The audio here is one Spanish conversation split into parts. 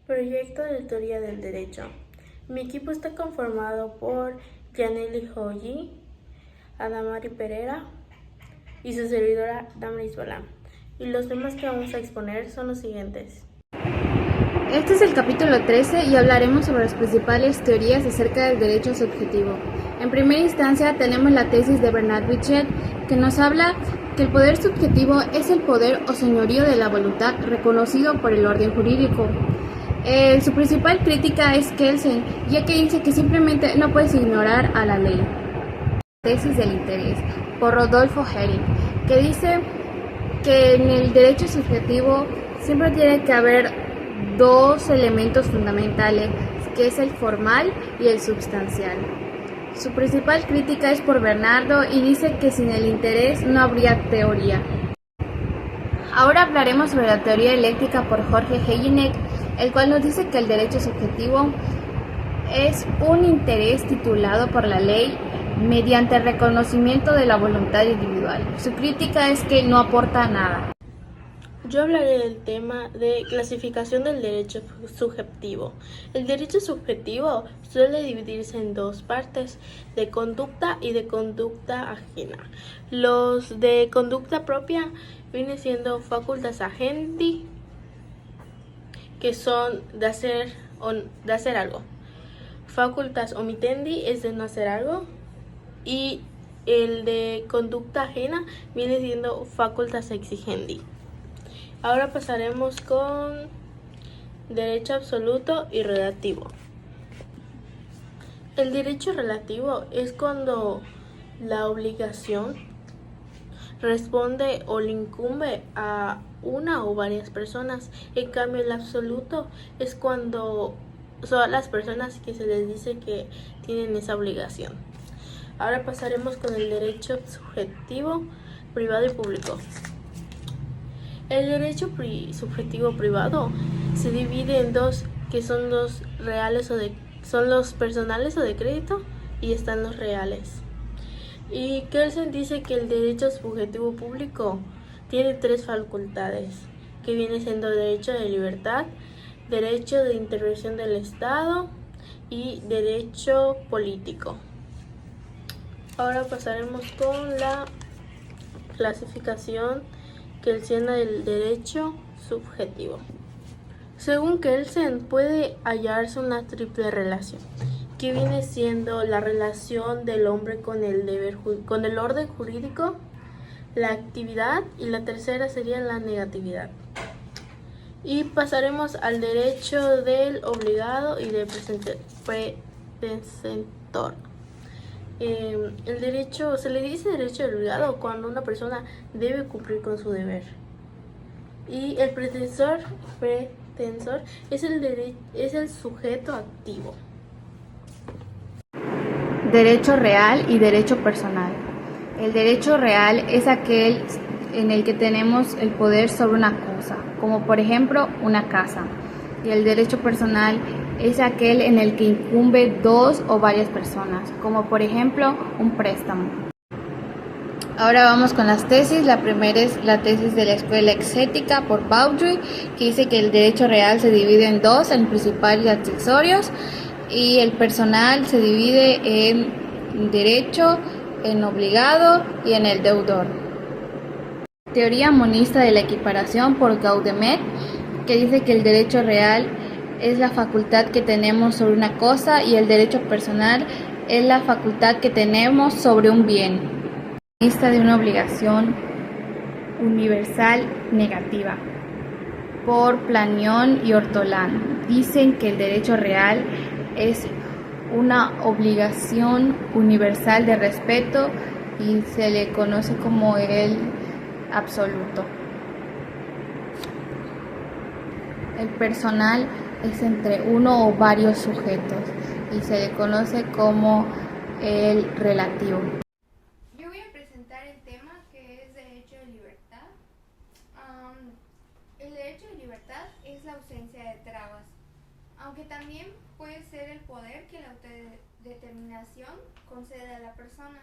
Proyecto de Teoría del Derecho. Mi equipo está conformado por Yaneli Joyi, Adamari Pereira y su servidora Damaris Balán. Y los temas que vamos a exponer son los siguientes. Este es el capítulo 13 y hablaremos sobre las principales teorías acerca del derecho subjetivo. En primera instancia tenemos la tesis de Bernard Bichet, que nos habla que el poder subjetivo es el poder o señorío de la voluntad reconocido por el orden jurídico. Su principal crítica es Kelsen, ya que dice que simplemente no puedes ignorar a la ley. Tesis del interés, por Rodolfo Herring, que dice que en el derecho subjetivo siempre tiene que haber dos elementos fundamentales, que es el formal y el substancial. Su principal crítica es por Bernardo y dice que sin el interés no habría teoría. Ahora hablaremos sobre la teoría eléctrica por Jorge Jelinek, el cual nos dice que el derecho subjetivo es un interés titulado por la ley mediante el reconocimiento de la voluntad individual. Su crítica es que no aporta nada. Yo hablaré del tema de clasificación del derecho subjetivo. El derecho subjetivo suele dividirse en dos partes, de conducta y de conducta ajena. Los de conducta propia vienen siendo facultas agendi, que son de hacer algo. Facultas omitendi es de no hacer algo. Y el de conducta ajena viene siendo facultas exigendi. Ahora pasaremos con derecho absoluto y relativo. El derecho relativo es cuando la obligación responde o le incumbe a una o varias personas. En cambio, el absoluto es cuando son las personas que se les dice que tienen esa obligación. Ahora pasaremos con el derecho subjetivo, privado y público. El derecho subjetivo privado se divide en dos, que son los reales son los personales o de crédito, y están los reales. Y Kelsen dice que el derecho subjetivo público tiene tres facultades, que viene siendo derecho de libertad, derecho de intervención del Estado y derecho político. Ahora pasaremos con la clasificación kelsiana del derecho subjetivo. Según Kelsen, puede hallarse una triple relación, que viene siendo la relación del hombre con el orden jurídico, la actividad, y la tercera sería la negatividad. Y pasaremos al derecho del obligado y del pretentor. El derecho, se le dice derecho del obligado cuando una persona debe cumplir con su deber. Y el pretensor es el sujeto activo. Derecho real y derecho personal. El derecho real es aquel en el que tenemos el poder sobre una cosa, como por ejemplo una casa. Y el derecho personal es aquel en el que incumbe dos o varias personas, como por ejemplo un préstamo. Ahora vamos con las tesis. La primera es la tesis de la Escuela Exética por Baudry, que dice que el derecho real se divide en dos, en principal y accesorios, y el personal se divide en derecho, en obligado y en el deudor. Teoría monista de la equiparación por Gaudemet, que dice que el derecho real es la facultad que tenemos sobre una cosa y el derecho personal es la facultad que tenemos sobre un bien. Monista de una obligación universal negativa por Planión y Ortolán. Dicen que el derecho real es una obligación universal de respeto y se le conoce como el absoluto. El personal es entre uno o varios sujetos y se le conoce como el relativo. Yo voy a presentar el tema que es derecho de libertad. El derecho de libertad es la ausencia de trabas, aunque también puede ser el poder que la autodeterminación concede a la persona.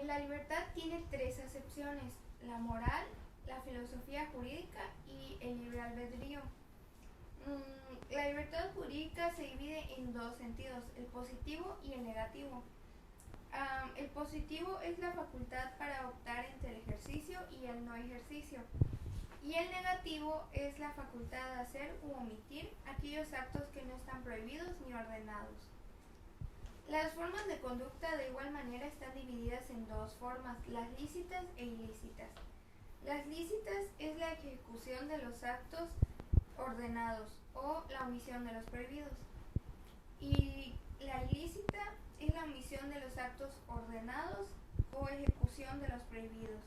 La libertad tiene tres acepciones: la moral, la filosofía jurídica y el libre albedrío. La libertad jurídica se divide en dos sentidos, el positivo y el negativo. El positivo es la facultad para optar entre el ejercicio y el no ejercicio. Y el negativo es la facultad de hacer u omitir aquellos actos que no están prohibidos ni ordenados. Las formas de conducta de igual manera están divididas en dos formas, las lícitas e ilícitas. Las lícitas es la ejecución de los actos ordenados o la omisión de los prohibidos. Y la ilícita es la omisión de los actos ordenados o ejecución de los prohibidos.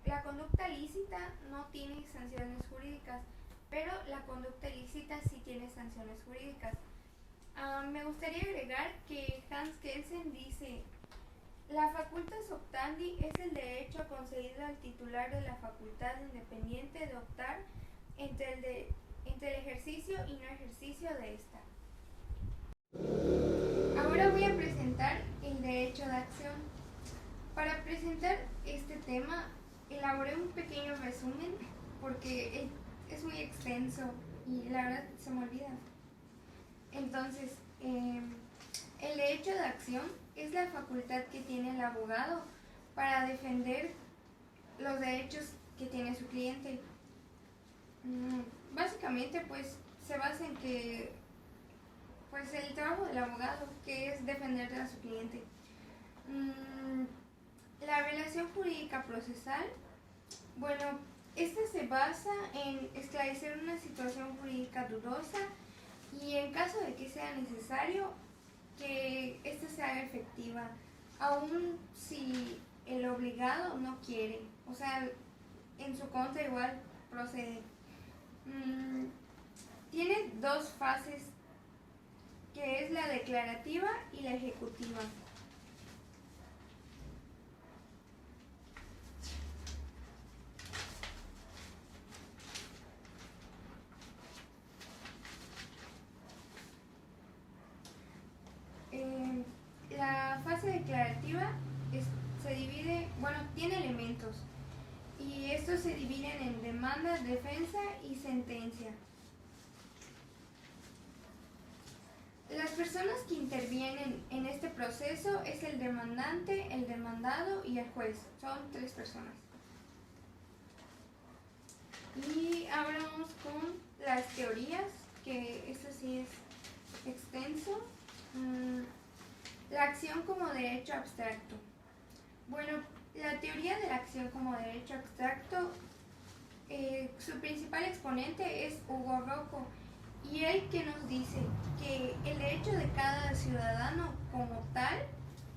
La conducta lícita no tiene sanciones jurídicas, pero la conducta ilícita sí tiene sanciones jurídicas. Me gustaría agregar que Hans Kelsen dice: la facultas optandi es el derecho concedido al titular de la facultad independiente de optar entre el ejercicio y no ejercicio de esta. Ahora voy a presentar el derecho de acción. Para presentar este tema elaboré un pequeño resumen porque es muy extenso y la verdad se me olvida. Entonces, el derecho de acción es la facultad que tiene el abogado para defender los derechos que tiene su cliente. Básicamente, pues, se basa en que, pues, el trabajo del abogado, que es defender a su cliente. La relación jurídica procesal, bueno, esta se basa en esclarecer una situación jurídica dudosa y en caso de que sea necesario, que ésta se haga efectiva, aun si el obligado no quiere, o sea, en su contra igual procede. Tiene dos fases, que es la declarativa y la ejecutiva. La fase declarativa se divide, tiene elementos y estos se dividen en demanda, defensa y sentencia. Las personas que intervienen en este proceso es el demandante, el demandado y el juez. Son 3 personas. Y ahora vamos con las teorías, que esto sí es extenso. La acción como derecho abstracto. Bueno, la teoría de la acción como derecho abstracto, su principal exponente es Hugo Rocco, y él que nos dice que el derecho de cada ciudadano como tal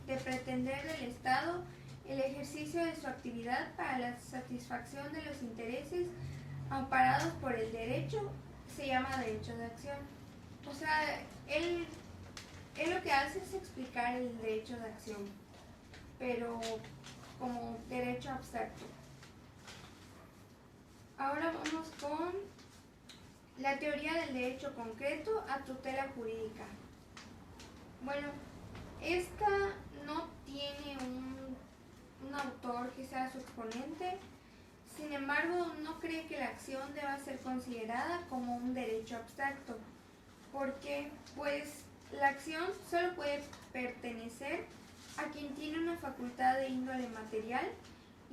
de pretender del Estado el ejercicio de su actividad para la satisfacción de los intereses amparados por el derecho se llama derecho de acción. O sea, él lo que hace es explicar el derecho de acción, pero como derecho abstracto. Ahora vamos con la teoría del derecho concreto a tutela jurídica. Bueno, esta no tiene un autor que sea su exponente, sin embargo, no cree que la acción deba ser considerada como un derecho abstracto, porque pues la acción solo puede pertenecer a quien tiene una facultad de índole material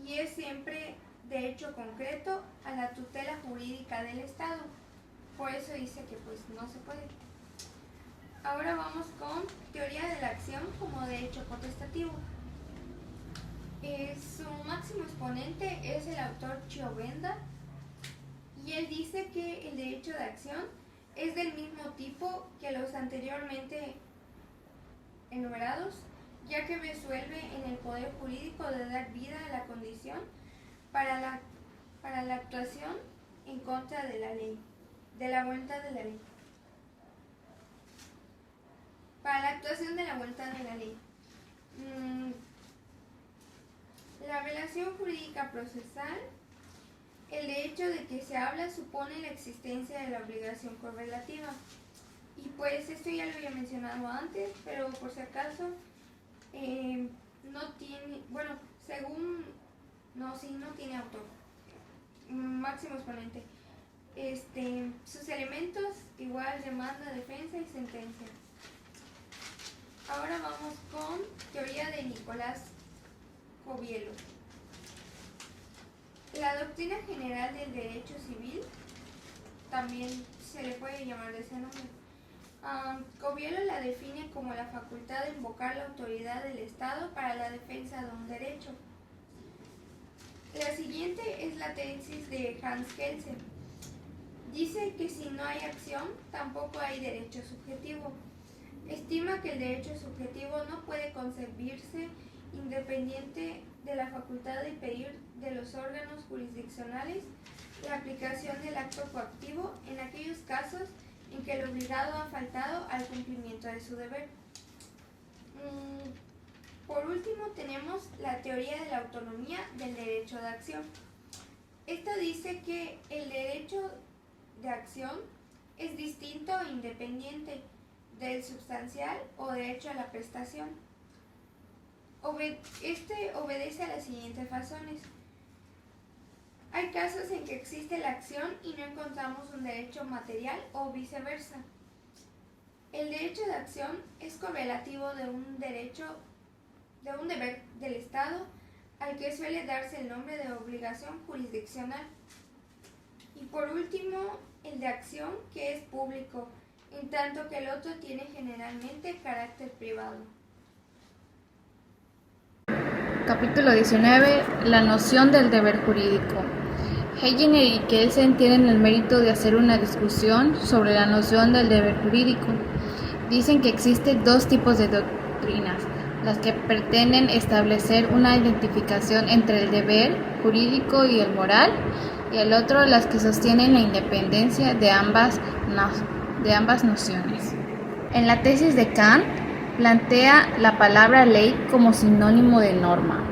y es siempre de hecho concreto a la tutela jurídica del Estado. Por eso dice que pues no se puede. Ahora vamos con teoría de la acción como derecho potestativo. Su máximo exponente es el autor Chiovenda y él dice que el derecho de acción es del mismo tipo que los anteriormente enumerados, ya que resuelve en el poder jurídico de dar vida a la condición para la actuación en contra de la ley, de la voluntad de la ley. Para la actuación de la voluntad de la ley. La relación jurídica procesal, el derecho de que se habla supone la existencia de la obligación correlativa. Y pues esto ya lo había mencionado antes, pero por si acaso no tiene, no tiene autor. máximo exponente. Sus elementos igual demanda, defensa y sentencia. Ahora vamos con teoría de Nicolás Coviello. La doctrina general del derecho civil también se le puede llamar de ese nombre. Coviello la define como la facultad de invocar la autoridad del Estado para la defensa de un derecho. La siguiente es la tesis de Hans Kelsen. Dice que si no hay acción, tampoco hay derecho subjetivo. Estima que el derecho subjetivo no puede concebirse independiente de la facultad de impedir de los órganos jurisdiccionales la aplicación del acto coactivo en aquellos casos en que el obligado ha faltado al cumplimiento de su deber. Por último tenemos la teoría de la autonomía del derecho de acción. Esta dice que el derecho de acción es distinto e independiente del substancial o derecho a la prestación. Obedece a las siguientes razones. Hay casos en que existe la acción y no encontramos un derecho material o viceversa. El derecho de acción es correlativo de un deber del Estado al que suele darse el nombre de obligación jurisdiccional. Y por último, el de acción, que es público, en tanto que el otro tiene generalmente carácter privado. Capítulo 19. La noción del deber jurídico. Hegener y Kelsen tienen el mérito de hacer una discusión sobre la noción del deber jurídico. Dicen que existen dos tipos de doctrinas, las que pretenden establecer una identificación entre el deber jurídico y el moral, y el otro las que sostienen la independencia de ambas nociones. En la tesis de Kant, plantea la palabra ley como sinónimo de norma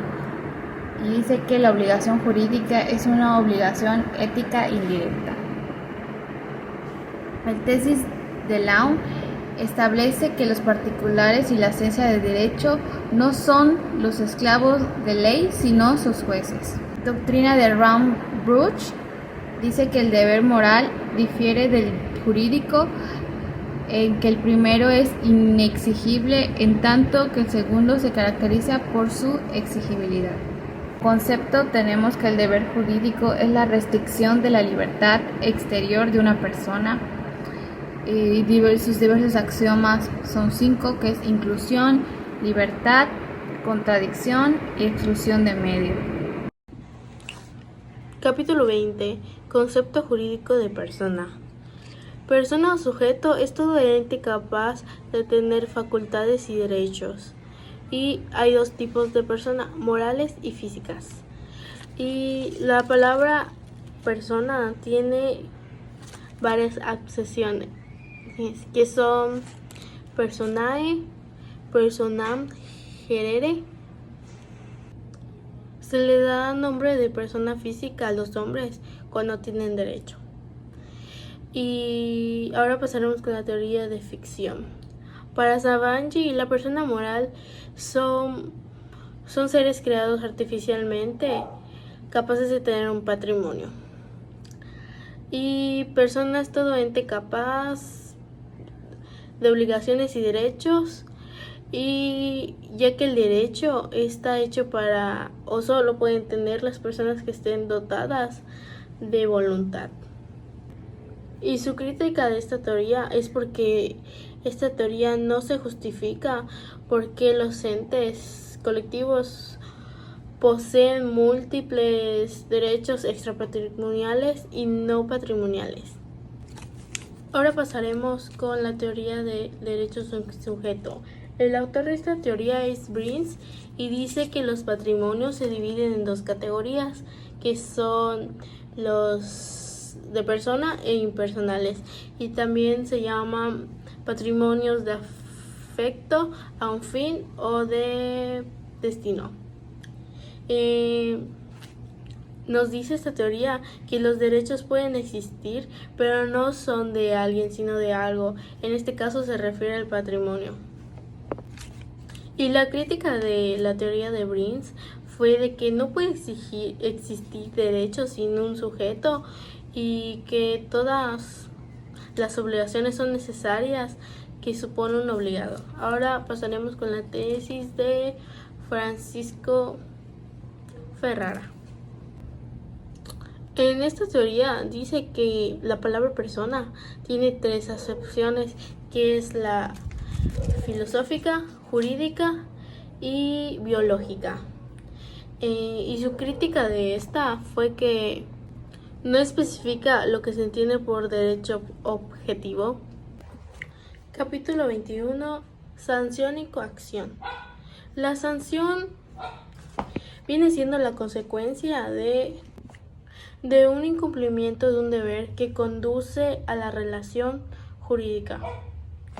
y dice que la obligación jurídica es una obligación ética indirecta. La tesis de Law establece que los particulares y la esencia del derecho no son los esclavos de ley, sino sus jueces. La doctrina de Rambusch dice que el deber moral difiere del jurídico en que el primero es inexigible, en tanto que el segundo se caracteriza por su exigibilidad. Concepto tenemos que el deber jurídico es la restricción de la libertad exterior de una persona. Sus diversos axiomas son 5, que es inclusión, libertad, contradicción y exclusión de medio. Capítulo 20. Concepto jurídico de persona. Persona o sujeto es todo ente capaz de tener facultades y derechos. Y hay dos tipos de personas, morales y físicas. Y la palabra persona tiene varias acepciones, que son personae, personam gerere. Se le da nombre de persona física a los hombres cuando tienen derecho. Y ahora pasaremos con la teoría de ficción. Para Savangi, la persona moral son seres creados artificialmente, capaces de tener un patrimonio. Y persona es todo ente capaz de obligaciones y derechos, y ya que el derecho está hecho para, o solo pueden tener las personas que estén dotadas de voluntad. Y su crítica de esta teoría es porque esta teoría no se justifica porque los entes colectivos poseen múltiples derechos extrapatrimoniales y no patrimoniales. Ahora pasaremos con la teoría de derechos sujeto. El autor de esta teoría es Brins y dice que los patrimonios se dividen en dos categorías, que son los de persona e impersonales, y también se llaman patrimonios de afecto a un fin o de destino. Nos dice esta teoría que los derechos pueden existir, pero no son de alguien, sino de algo. En este caso se refiere al patrimonio. Y la crítica de la teoría de Brins fue de que no puede existir derechos sin un sujeto y que todas las obligaciones son necesarias que supone un obligado. Ahora pasaremos con la tesis de Francisco Ferrara. En esta teoría dice que la palabra persona tiene 3 acepciones, que es la filosófica, jurídica y biológica. Y su crítica de esta fue que no especifica lo que se entiende por derecho objetivo. Capítulo 21. Sanción y coacción. La sanción viene siendo la consecuencia de un incumplimiento de un deber que conduce a la relación jurídica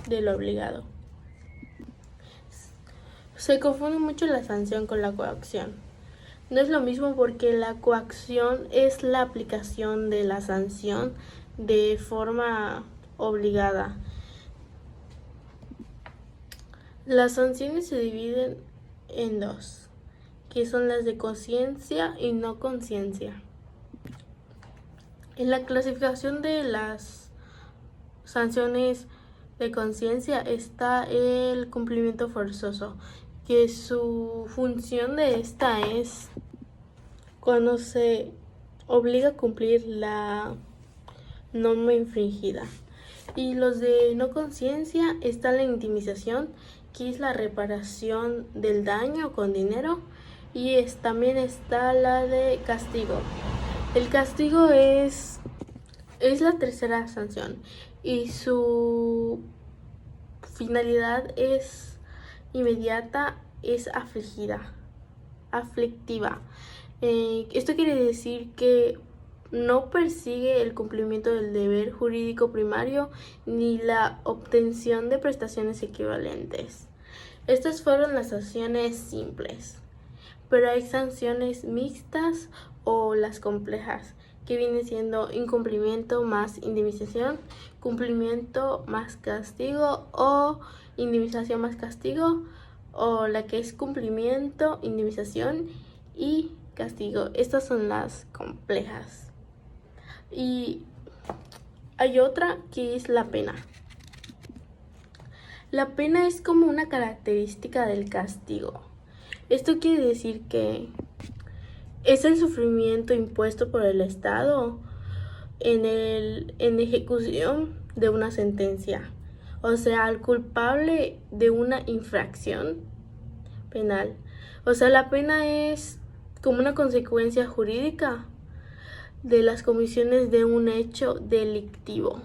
del obligado. Se confunde mucho la sanción con la coacción. No es lo mismo porque la coacción es la aplicación de la sanción de forma obligada. Las sanciones se dividen en 2, que son las de conciencia y no conciencia. En la clasificación de las sanciones de conciencia está el cumplimiento forzoso, que su función de esta es cuando se obliga a cumplir la norma infringida. Y los de no conciencia está la indemnización, que es la reparación del daño con dinero, y también está la de castigo. El castigo es la tercera sanción y su finalidad es inmediata, es aflictiva. Esto quiere decir que no persigue el cumplimiento del deber jurídico primario ni la obtención de prestaciones equivalentes. Estas fueron las sanciones simples, pero hay sanciones mixtas o las complejas, que viene siendo incumplimiento más indemnización, cumplimiento más castigo o indemnización más castigo, o la que es cumplimiento, indemnización y castigo. Estas son las complejas. Y hay otra que es la pena. La pena es como una característica del castigo. Esto quiere decir que es el sufrimiento impuesto por el Estado en ejecución de una sentencia, o sea, al culpable de una infracción penal. O sea, la pena es como una consecuencia jurídica de las comisiones de un hecho delictivo.